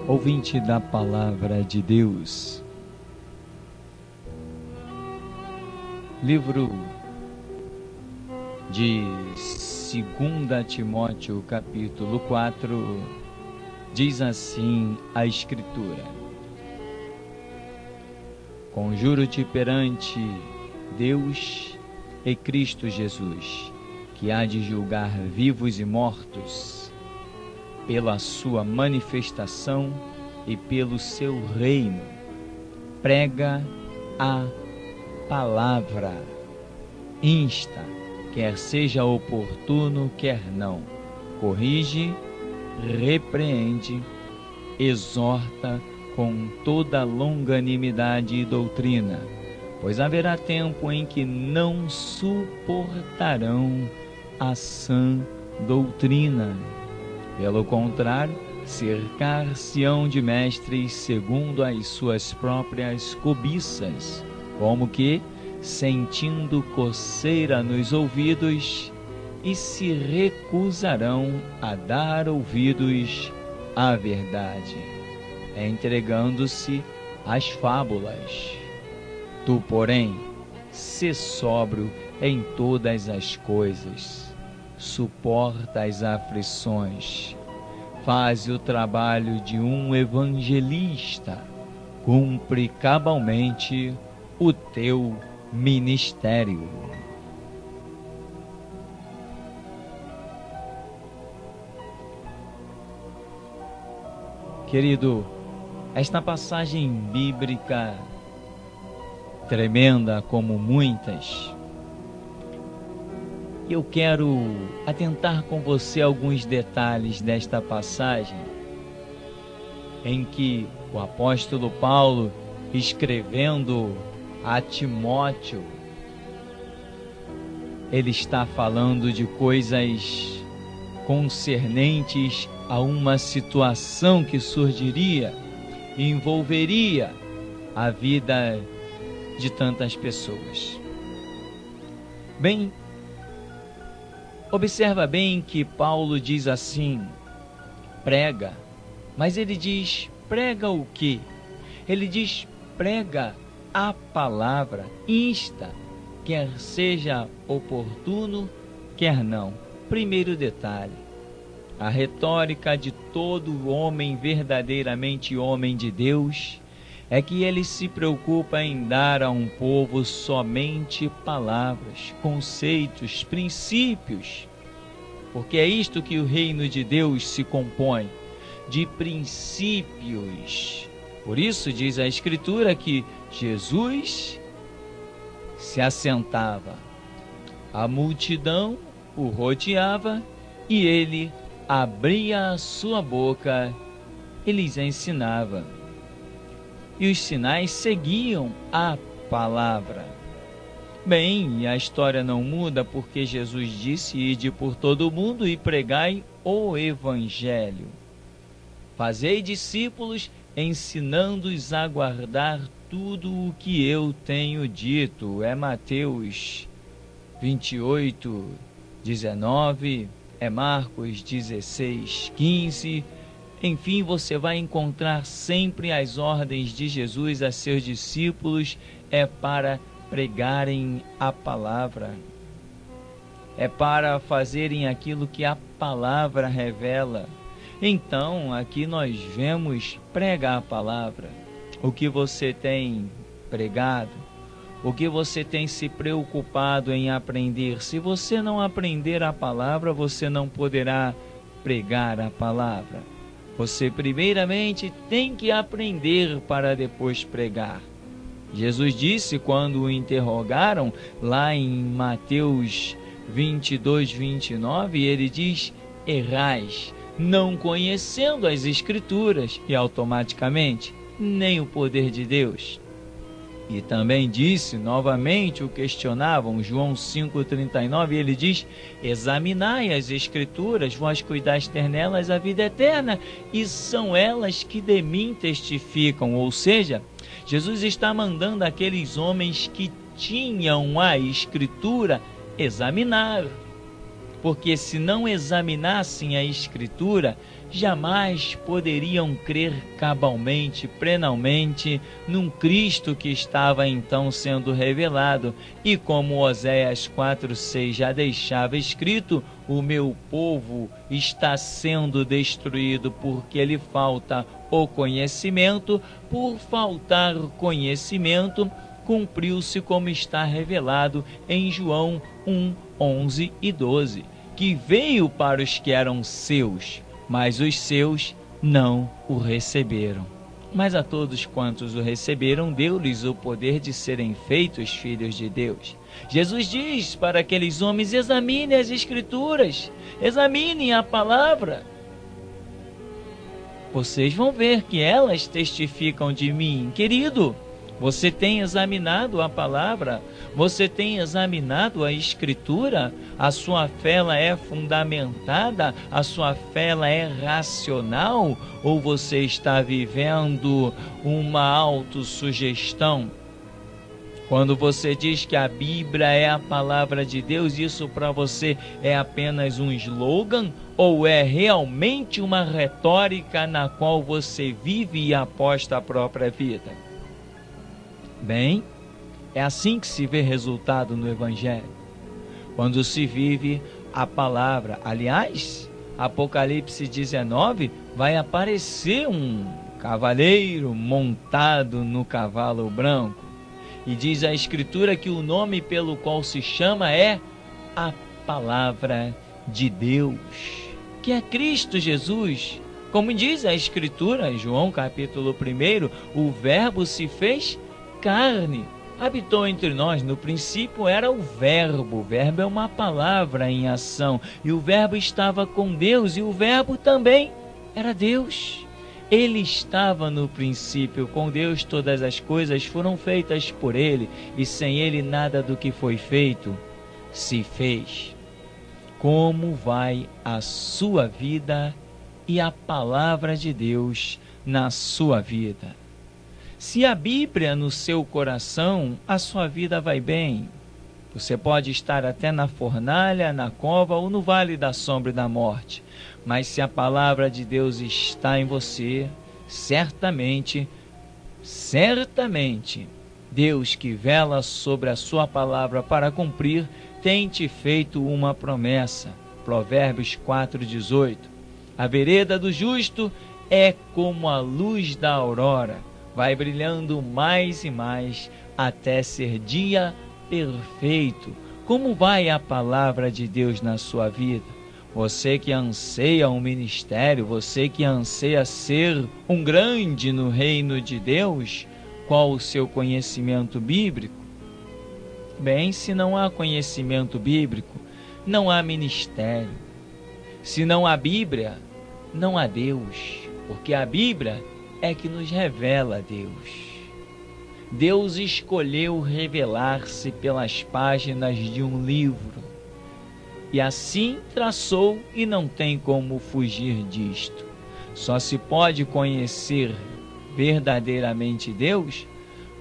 ouvinte da Palavra de Deus. Livro de 2 Timóteo, capítulo 4, diz assim a Escritura: Conjuro-te perante Deus e Cristo Jesus, que há de julgar vivos e mortos, pela sua manifestação e pelo seu reino. Prega a palavra, insta, quer seja oportuno, quer não, corrige, repreende, exorta com toda longanimidade e doutrina, pois haverá tempo em que não suportarão a sã doutrina. Pelo contrário, cercar-se-ão de mestres segundo as suas próprias cobiças, como que, sentindo coceira nos ouvidos, e se recusarão a dar ouvidos à verdade, entregando-se às fábulas. Tu, porém, sê sóbrio em todas as coisas, suporta as aflições, faz o trabalho de um evangelista, cumpre cabalmente o teu ministério. Querido, esta passagem bíblica, tremenda como muitas, eu quero atentar com você alguns detalhes desta passagem, em que o apóstolo Paulo, escrevendo a Timóteo, ele está falando de coisas concernentes a uma situação que surgiria e envolveria a vida de tantas pessoas. Bem, observa bem que Paulo diz assim, prega, mas ele diz, prega o quê? Ele diz, prega a palavra, insta, quer seja oportuno, quer não. Primeiro detalhe, a retórica de todo homem verdadeiramente homem de Deus é que ele se preocupa em dar a um povo somente palavras, conceitos, princípios, porque é isto que o reino de Deus se compõe, de princípios. Por isso diz a Escritura que Jesus se assentava, a multidão o rodeava e ele abria a sua boca e lhes ensinava. E os sinais seguiam a palavra. Bem, a história não muda porque Jesus disse, ide por todo o mundo e pregai o evangelho. Fazei discípulos, ensinando-os a guardar tudo o que eu tenho dito. É Mateus 28, 19, é Marcos 16, 15. Enfim, você vai encontrar sempre as ordens de Jesus a seus discípulos, é para pregarem a palavra, é para fazerem aquilo que a palavra revela. Então, aqui nós vemos pregar a palavra. O que você tem pregado, o que você tem se preocupado em aprender. Se você não aprender a palavra, você não poderá pregar a palavra. Você primeiramente tem que aprender para depois pregar. Jesus disse quando o interrogaram lá em Mateus 22, 29, ele diz, errais, não conhecendo as Escrituras, e automaticamente nem o poder de Deus. E também disse, novamente o questionavam, João 5,39, ele diz, examinai as Escrituras, vós cuidais ter nelas a vida eterna, e são elas que de mim testificam. Ou seja, Jesus está mandando aqueles homens que tinham a Escritura examinar. porque se não examinassem a Escritura, jamais poderiam crer cabalmente, plenamente, num Cristo que estava então sendo revelado. E como Oséias 4:6 já deixava escrito, o meu povo está sendo destruído porque lhe falta o conhecimento. Por faltar o conhecimento, cumpriu-se como está revelado em João 1:11 e 12, que veio para os que eram seus, mas os seus não o receberam. Mas a todos quantos o receberam, deu-lhes o poder de serem feitos filhos de Deus. Jesus diz para aqueles homens: examinem as Escrituras, examinem a palavra. Vocês vão ver que elas testificam de mim. Querido, você tem examinado a palavra? Você tem examinado a Escritura? A sua fé ela é fundamentada? A sua fé ela é racional? Ou você está vivendo uma autossugestão? Quando você diz que a Bíblia é a palavra de Deus, isso para você é apenas um slogan? Ou é realmente uma retórica na qual você vive e aposta a própria vida? Bem, é assim que se vê resultado no Evangelho, quando se vive a palavra. Aliás, Apocalipse 19 vai aparecer um cavaleiro montado no cavalo branco, e diz a Escritura que o nome pelo qual se chama é a Palavra de Deus, que é Cristo Jesus. Como diz a Escritura, em João capítulo 1, o Verbo se fez carne, habitou entre nós. No princípio era o Verbo é uma palavra em ação, e o Verbo estava com Deus, e o Verbo também era Deus. Ele estava no princípio com Deus, todas as coisas foram feitas por Ele, e sem Ele nada do que foi feito se fez. Como vai a sua vida e a palavra de Deus na sua vida? Se a Bíblia no seu coração, a sua vida vai bem. Você pode estar até na fornalha, na cova ou no vale da sombra e da morte. Mas se a palavra de Deus está em você, certamente, Deus que vela sobre a sua palavra para cumprir, tem te feito uma promessa. Provérbios 4:18. A vereda do justo é como a luz da aurora, vai brilhando mais e mais até ser dia perfeito. Como vai a palavra de Deus na sua vida? Você que anseia um ministério, você que anseia ser um grande no reino de Deus, qual o seu conhecimento bíblico? Bem, se não há conhecimento bíblico, não há ministério. Se não há Bíblia, não há Deus, porque a Bíblia é que nos revela Deus. Deus escolheu revelar-se pelas páginas de um livro, e assim traçou, e não tem como fugir disto. Só se pode conhecer verdadeiramente Deus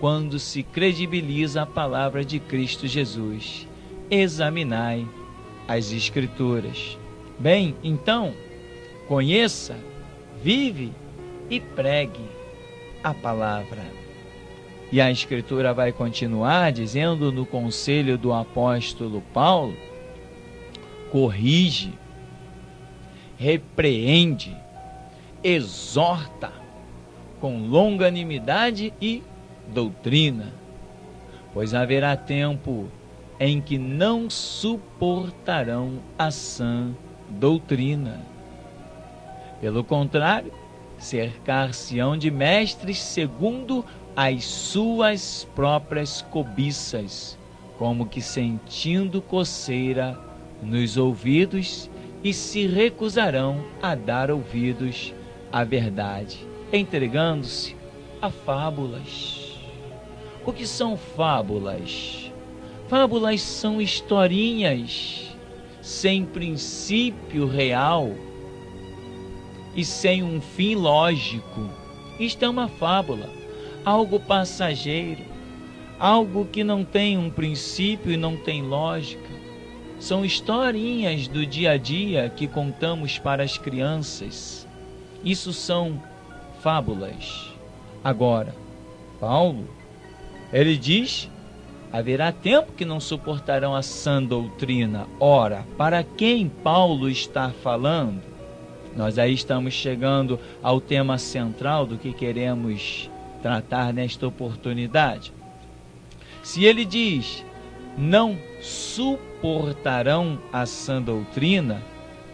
quando se credibiliza a palavra de Cristo Jesus. Examinai as Escrituras. Bem, então, conheça, vive e pregue a palavra. E a Escritura vai continuar dizendo no conselho do apóstolo Paulo: corrige, repreende, exorta com longanimidade e doutrina, pois haverá tempo em que não suportarão a sã doutrina. Pelo contrário, cercar-se-ão de mestres segundo as suas próprias cobiças, como que sentindo coceira nos ouvidos, e se recusarão a dar ouvidos à verdade, entregando-se a fábulas. O que são fábulas? Fábulas são historinhas sem princípio real e sem um fim lógico. Isto é uma fábula, algo passageiro, algo que não tem um princípio e não tem lógica. são historinhas do dia a dia que contamos para as crianças. Isso são fábulas. Agora, Paulo, ele diz: haverá tempo que não suportarão a sã doutrina. Ora, para quem Paulo está falando? Nós aí estamos chegando ao tema central do que queremos tratar nesta oportunidade. Se ele diz: não suportarão a sã doutrina,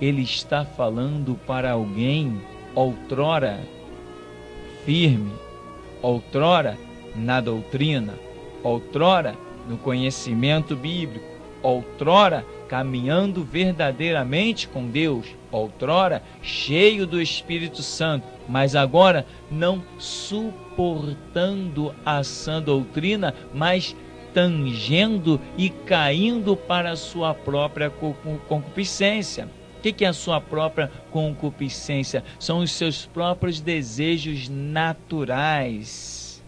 ele está falando para alguém outrora firme, outrora na doutrina, outrora no conhecimento bíblico, outrora caminhando verdadeiramente com Deus, outrora cheio do Espírito Santo, mas agora não suportando a sã doutrina, mas tangendo e caindo para a sua própria concupiscência. O que é a sua própria concupiscência? São os seus próprios desejos naturais.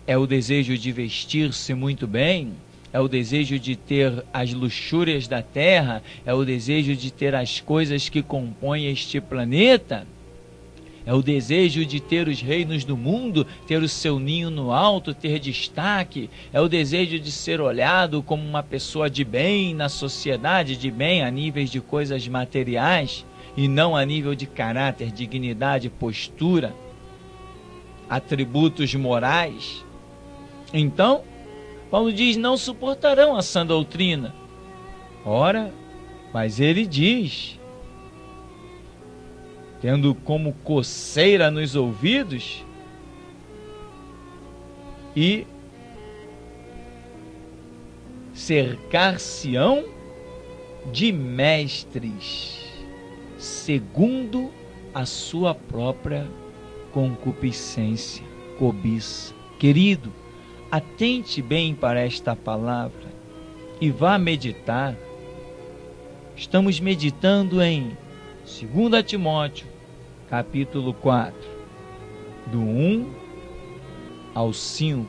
É o desejo de vestir-se muito bem, é o desejo de ter as luxúrias da terra, é o desejo de ter as coisas que compõem este planeta, é o desejo de ter os reinos do mundo, ter o seu ninho no alto, ter destaque, é o desejo de ser olhado como uma pessoa de bem na sociedade, de bem a níveis de coisas materiais e não a nível de caráter, dignidade, postura, atributos morais. Então, Paulo diz: não suportarão a sã doutrina. Ora, mas ele diz, tendo como coceira nos ouvidos, e cercar-se-ão de mestres, segundo a sua própria concupiscência, cobiça. Querido, atente bem para esta palavra e vá meditar. Estamos meditando em 2 Timóteo, capítulo 4, do 1 ao 5.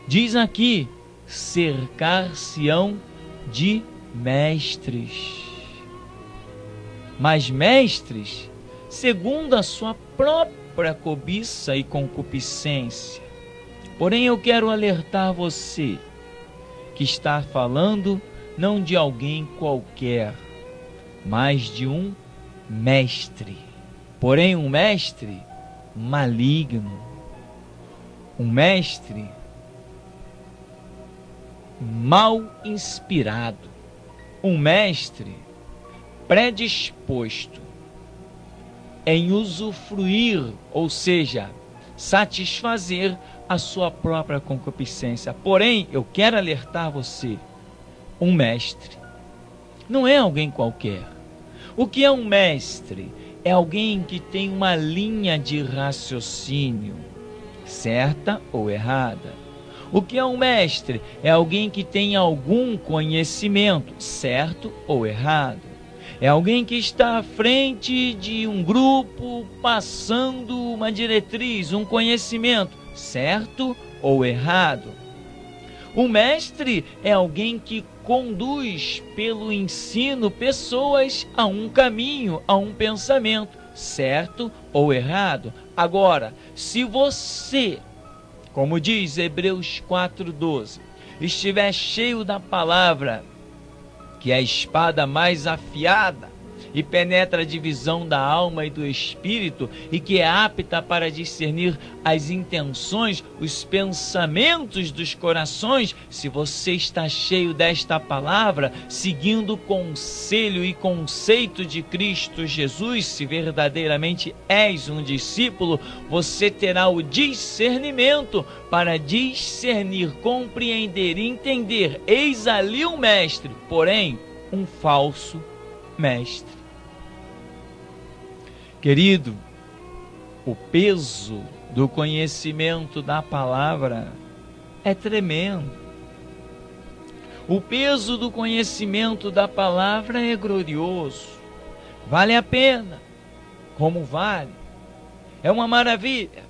Diz aqui: cercar-se-ão de mestres. Mas mestres segundo a sua própria cobiça e concupiscência. Porém, eu quero alertar você que está falando não de alguém qualquer, mas de um mestre. Porém, um mestre maligno, um mestre mal inspirado, um mestre predisposto em usufruir, ou seja, satisfazer a sua própria concupiscência. Porém, eu quero alertar você, um mestre não é alguém qualquer. O que é um mestre? É alguém que tem uma linha de raciocínio, certa ou errada. O que é um mestre? É alguém que tem algum conhecimento, certo ou errado. É alguém que está à frente de um grupo, passando uma diretriz, um conhecimento, certo ou errado. O mestre é alguém que conduz pelo ensino pessoas a um caminho, a um pensamento, certo ou errado. Agora, se você, como diz Hebreus 4:12, estiver cheio da palavra, que é a espada mais afiada e penetra a divisão da alma e do espírito, e que é apta para discernir as intenções, os pensamentos dos corações. Se você está cheio desta palavra, seguindo o conselho e conceito de Cristo Jesus, se verdadeiramente és um discípulo, você terá o discernimento para discernir, compreender e entender. Eis ali um mestre, porém um falso mestre. Querido, o peso do conhecimento da palavra é tremendo. O peso do conhecimento da palavra é glorioso. Vale a pena. Como vale? É uma maravilha.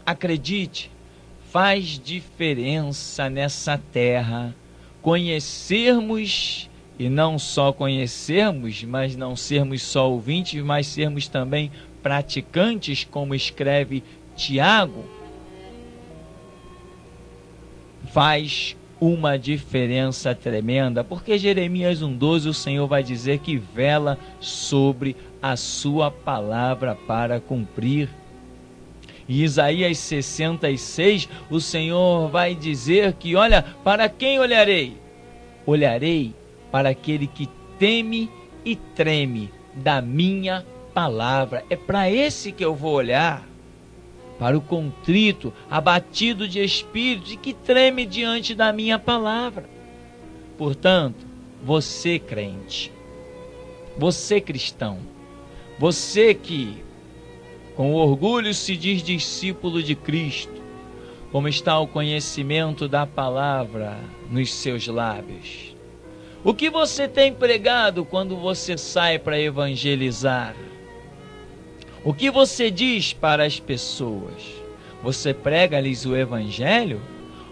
Acredite, faz diferença nessa terra conhecermos, e não só conhecermos, mas não sermos só ouvintes, mas sermos também praticantes, como escreve Tiago, faz uma diferença tremenda, porque Jeremias 1,12 o Senhor vai dizer que vela sobre a sua palavra para cumprir. Em Isaías 66, o Senhor vai dizer que, olha, para quem olharei? Olharei para aquele que teme e treme da minha palavra. É para esse que eu vou olhar, para o contrito, abatido de espírito e que treme diante da minha palavra. Portanto, você crente, você cristão, você que com orgulho se diz discípulo de Cristo, como está o conhecimento da palavra nos seus lábios? O que você tem pregado quando você sai para evangelizar? O que você diz para as pessoas? Você prega-lhes o evangelho?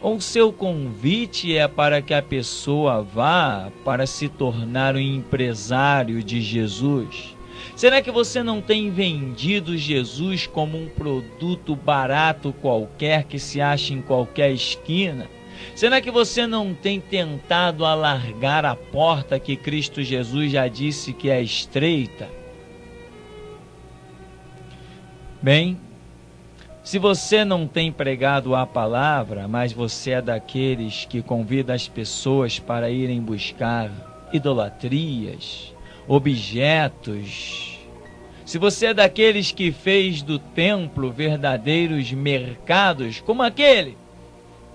Ou seu convite é para que a pessoa vá para se tornar um empresário de Jesus? Será que você não tem vendido Jesus como um produto barato qualquer que se acha em qualquer esquina? Será que você não tem tentado alargar a porta que Cristo Jesus já disse que é estreita? Bem, se você não tem pregado a palavra, mas você é daqueles que convida as pessoas para irem buscar idolatrias, objetos, se você é daqueles que fez do templo verdadeiros mercados, como aquele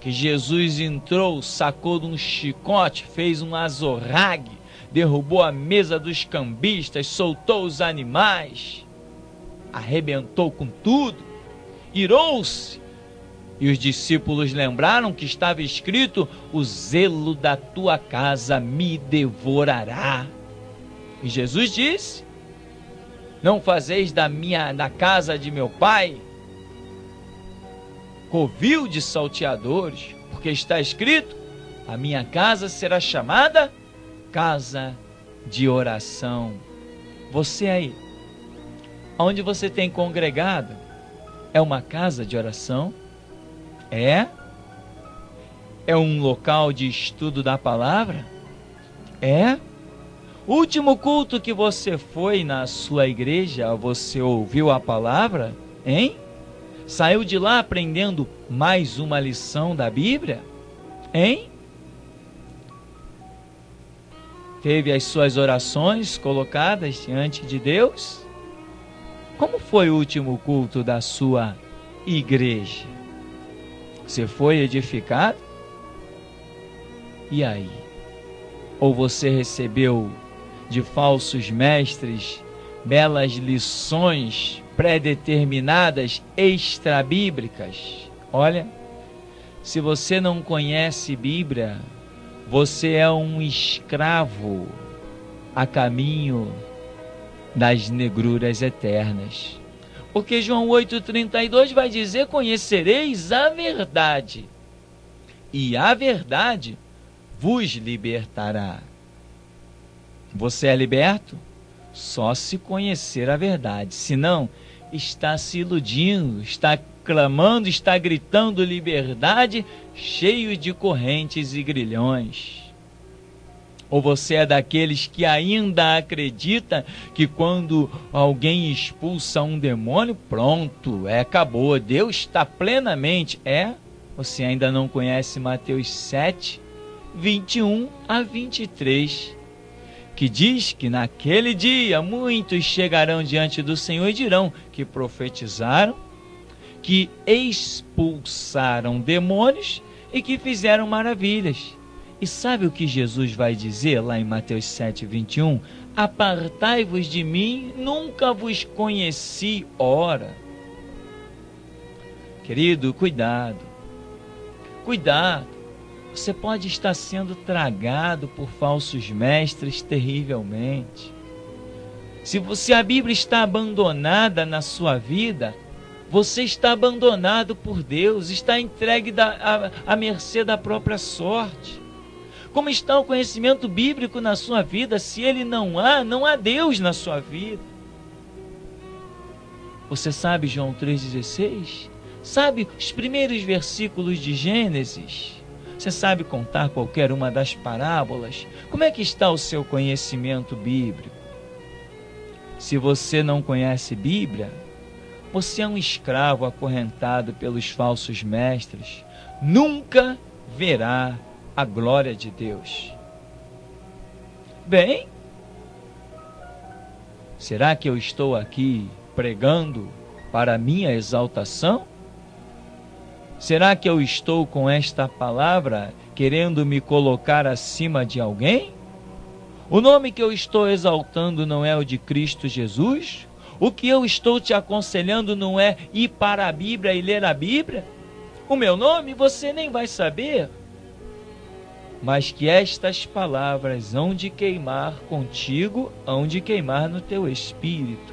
que Jesus entrou, sacou de um chicote, fez um azorrague, derrubou a mesa dos cambistas, soltou os animais, arrebentou com tudo, irou-se, e os discípulos lembraram que estava escrito: o zelo da tua casa me devorará. E Jesus disse: não fazeis da casa de meu pai covil de salteadores, porque está escrito: a minha casa será chamada casa de oração. Você aí, onde você tem congregado, é uma casa de oração? É um local de estudo da palavra? O último culto que você foi na sua igreja, você ouviu a palavra? Saiu de lá aprendendo mais uma lição da Bíblia? Teve as suas orações colocadas diante de Deus? Como foi o último culto da sua igreja? Você foi edificado? E aí? Ou você recebeu de falsos mestres belas lições pré-determinadas, extra-bíblicas? Olha, se você não conhece Bíblia, você é um escravo a caminho das negruras eternas. Porque João 8,32 vai dizer: conhecereis a verdade, e a verdade vos libertará. Você é liberto? Só se conhecer a verdade. Senão, está se iludindo, está clamando, está gritando liberdade, cheio de correntes e grilhões. Ou você é daqueles que ainda acredita que quando alguém expulsa um demônio, pronto, acabou, Deus está plenamente. Você ainda não conhece Mateus 7, 21 a 23, que diz que naquele dia muitos chegarão diante do Senhor e dirão que profetizaram, que expulsaram demônios e que fizeram maravilhas. E sabe o que Jesus vai dizer lá em Mateus 7, 21? Apartai-vos de mim, nunca vos conheci. Ora, querido, cuidado, você pode estar sendo tragado por falsos mestres terrivelmente. Se a Bíblia está abandonada na sua vida, você está abandonado por Deus, está entregue à mercê da própria sorte. Como está o conhecimento bíblico na sua vida? Se ele não há Deus na sua vida. Você sabe João 3,16? Sabe os primeiros versículos de Gênesis? Você sabe contar qualquer uma das parábolas? Como é que está o seu conhecimento bíblico? Se você não conhece Bíblia, você é um escravo acorrentado pelos falsos mestres. Nunca verá a glória de Deus. Bem, será que eu estou aqui pregando para minha exaltação? Será que eu estou com esta palavra querendo me colocar acima de alguém? O nome que eu estou exaltando não é o de Cristo Jesus? O que eu estou te aconselhando não é ir para a Bíblia e ler a Bíblia? O meu nome você nem vai saber. Mas que estas palavras hão de queimar contigo, hão de queimar no teu espírito.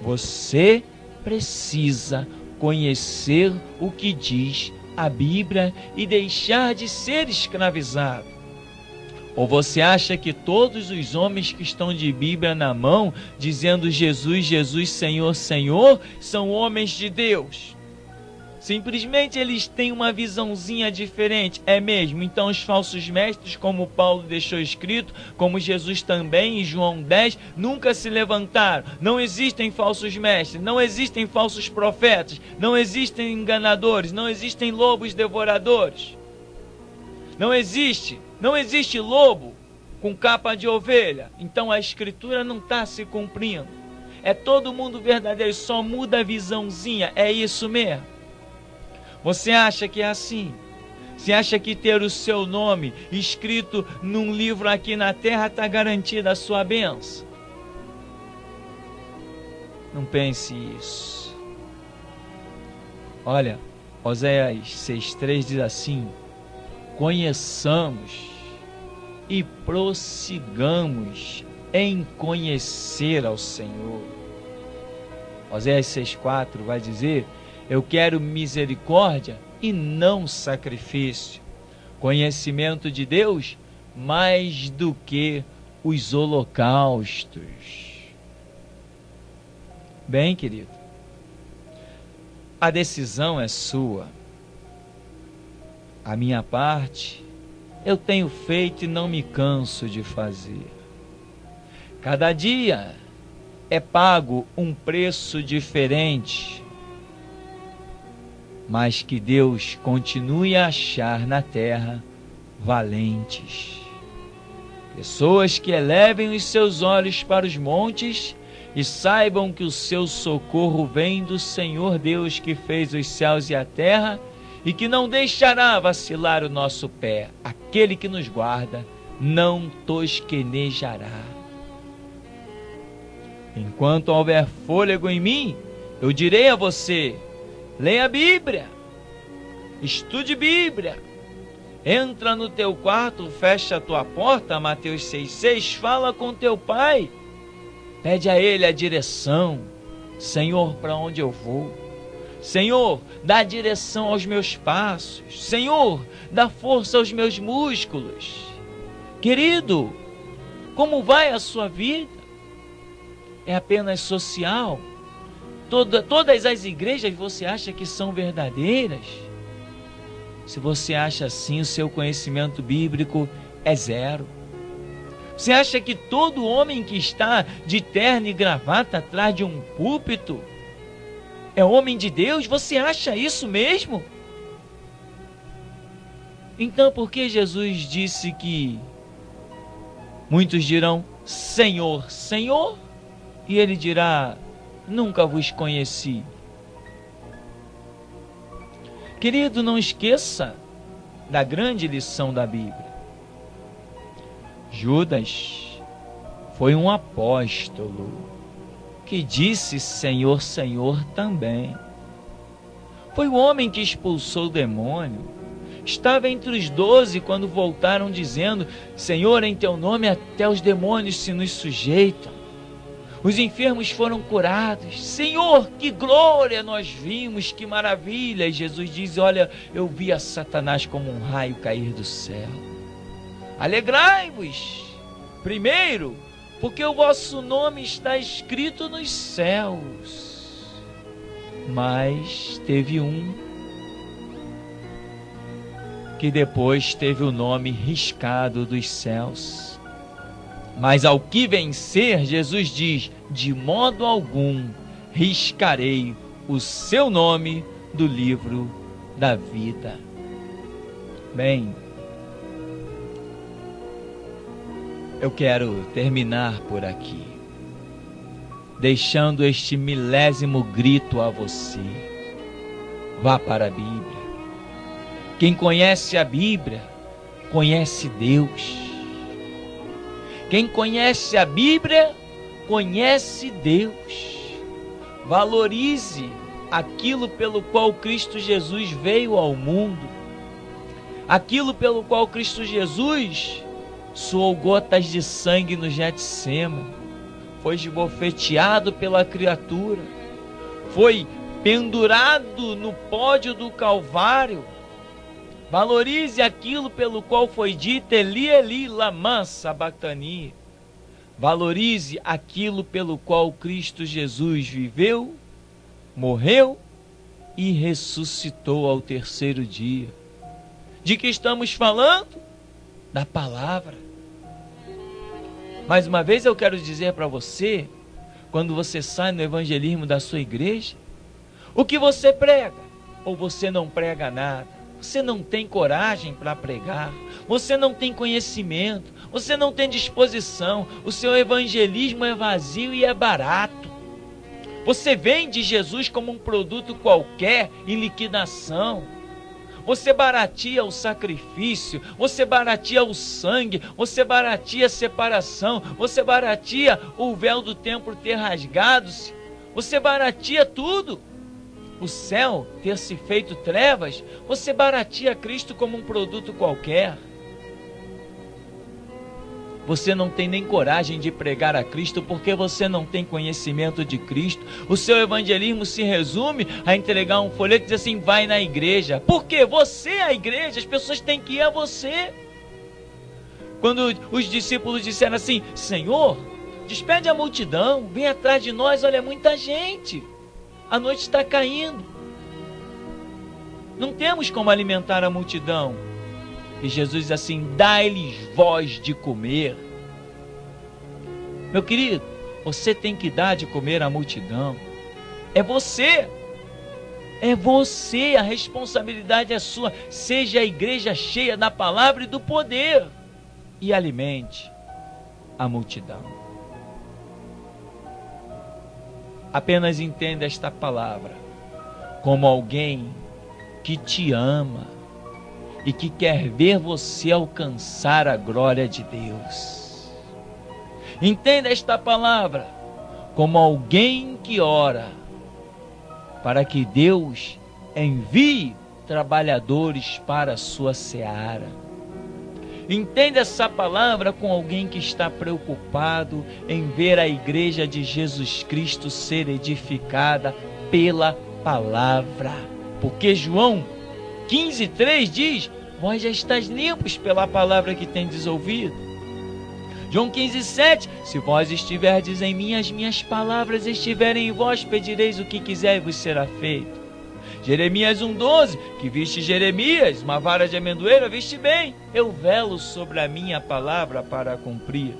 Você precisa conhecer o que diz a Bíblia e deixar de ser escravizado. Ou você acha que todos os homens que estão de Bíblia na mão, dizendo Jesus, Jesus, Senhor, Senhor, são homens de Deus? Simplesmente eles têm uma visãozinha diferente, é mesmo? Então os falsos mestres, como Paulo deixou escrito, como Jesus também em João 10, nunca se levantaram. Não existem falsos mestres, não existem falsos profetas, não existem enganadores, não existem lobos devoradores. Não existe lobo com capa de ovelha. Então a escritura não está se cumprindo. É todo mundo verdadeiro, só muda a visãozinha, é isso mesmo? Você acha que é assim? Você acha que ter o seu nome escrito num livro aqui na terra está garantida a sua bênção? Não pense isso. Olha, Oséias 6,3 diz assim: conheçamos e prossigamos em conhecer ao Senhor. Oséias 6,4 vai dizer: eu quero misericórdia e não sacrifício, conhecimento de Deus mais do que os holocaustos. Bem, querido, a decisão é sua. A minha parte eu tenho feito e não me canso de fazer. Cada dia é pago um preço diferente, mas que Deus continue a achar na terra valentes, pessoas que elevem os seus olhos para os montes e saibam que o seu socorro vem do Senhor Deus, que fez os céus e a terra e que não deixará vacilar o nosso pé. Aquele que nos guarda não tosquenejará. Enquanto houver fôlego em mim, eu direi a você: leia a Bíblia, estude Bíblia, entra no teu quarto, fecha a tua porta, Mateus 6,6, fala com teu pai, pede a ele a direção. Senhor, para onde eu vou? Senhor, dá direção aos meus passos. Senhor, dá força aos meus músculos. Querido, como vai a sua vida? É apenas social? Todas as igrejas você acha que são verdadeiras? Se você acha assim, o seu conhecimento bíblico é zero. Você acha que todo homem que está de terno e gravata atrás de um púlpito é homem de Deus? Você acha isso mesmo? Então por que Jesus disse que muitos dirão Senhor, Senhor, e ele dirá: nunca vos conheci? Querido, não esqueça da grande lição da Bíblia. Judas foi um apóstolo que disse Senhor, Senhor também. Foi o homem que expulsou o demônio. Estava entre os 12 quando voltaram dizendo: Senhor, em teu nome até os demônios se nos sujeitam. Os enfermos foram curados. Senhor, que glória nós vimos, que maravilha. E Jesus diz: olha, eu vi a Satanás como um raio cair do céu. Alegrai-vos, primeiro, porque o vosso nome está escrito nos céus. Mas teve um que depois teve o nome riscado dos céus. Mas ao que vencer, Jesus diz: de modo algum riscarei o seu nome do livro da vida. Bem, eu quero terminar por aqui, deixando este milésimo grito a você. Vá para a Bíblia. Quem conhece a Bíblia, conhece Deus. Quem conhece a Bíblia, conhece Deus. Valorize aquilo pelo qual Cristo Jesus veio ao mundo, aquilo pelo qual Cristo Jesus suou gotas de sangue no Getsêmani, foi esbofeteado pela criatura, foi pendurado no pódio do Calvário. Valorize aquilo pelo qual foi dito: Eli, Eli, lama sabachthani. Valorize aquilo pelo qual Cristo Jesus viveu, morreu e ressuscitou ao terceiro dia. De que estamos falando? Da palavra. Mais uma vez eu quero dizer para você, quando você sai no evangelismo da sua igreja, o que você prega, ou você não prega nada. Você não tem coragem para pregar, você não tem conhecimento, você não tem disposição, o seu evangelismo é vazio e é barato. Você vende Jesus como um produto qualquer em liquidação. Você barateia o sacrifício, você barateia o sangue, você barateia a separação, você barateia o véu do templo ter rasgado-se, você barateia tudo. O céu ter se feito trevas, você barateia Cristo como um produto qualquer. Você não tem nem coragem de pregar a Cristo porque você não tem conhecimento de Cristo. O seu evangelismo se resume a entregar um folheto e dizer assim: vai na igreja. Por quê? Você é a igreja, as pessoas têm que ir a você. Quando os discípulos disseram assim: Senhor, despede a multidão, vem atrás de nós, olha, muita gente. A noite está caindo. Não temos como alimentar a multidão. E Jesus diz assim: dai-lhes voz de comer. Meu querido, você tem que dar de comer à multidão. É você. É você, a responsabilidade é sua. Seja a igreja cheia da palavra e do poder. E alimente a multidão. Apenas entenda esta palavra como alguém que te ama e que quer ver você alcançar a glória de Deus. Entenda esta palavra como alguém que ora para que Deus envie trabalhadores para a sua seara. Entenda essa palavra com alguém que está preocupado em ver a igreja de Jesus Cristo ser edificada pela palavra. Porque João 15:3 diz: vós já estáis limpos pela palavra que tendes ouvido. João 15:7: se vós estiverdes em mim, as minhas palavras estiverem em vós, pedireis o que quiser e vos será feito. Jeremias 1:12: que viste Jeremias, uma vara de amendoeira, viste bem, eu velo sobre a minha palavra para cumprir.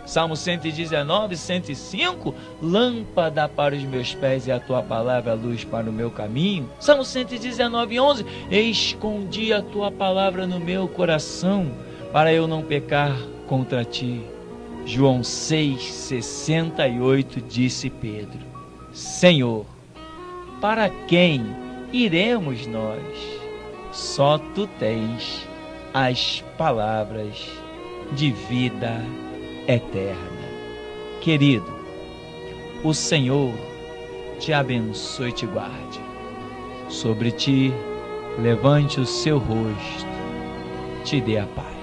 Salmo 119, 105: lâmpada para os meus pés e a tua palavra luz para o meu caminho. Salmo 119, 11: escondi a tua palavra no meu coração, para eu não pecar contra ti. João 6:68 disse Pedro: Senhor, para quem iremos nós? Só tu tens as palavras de vida eterna. Querido, o Senhor te abençoe e te guarde. Sobre ti levante o seu rosto, te dê a paz.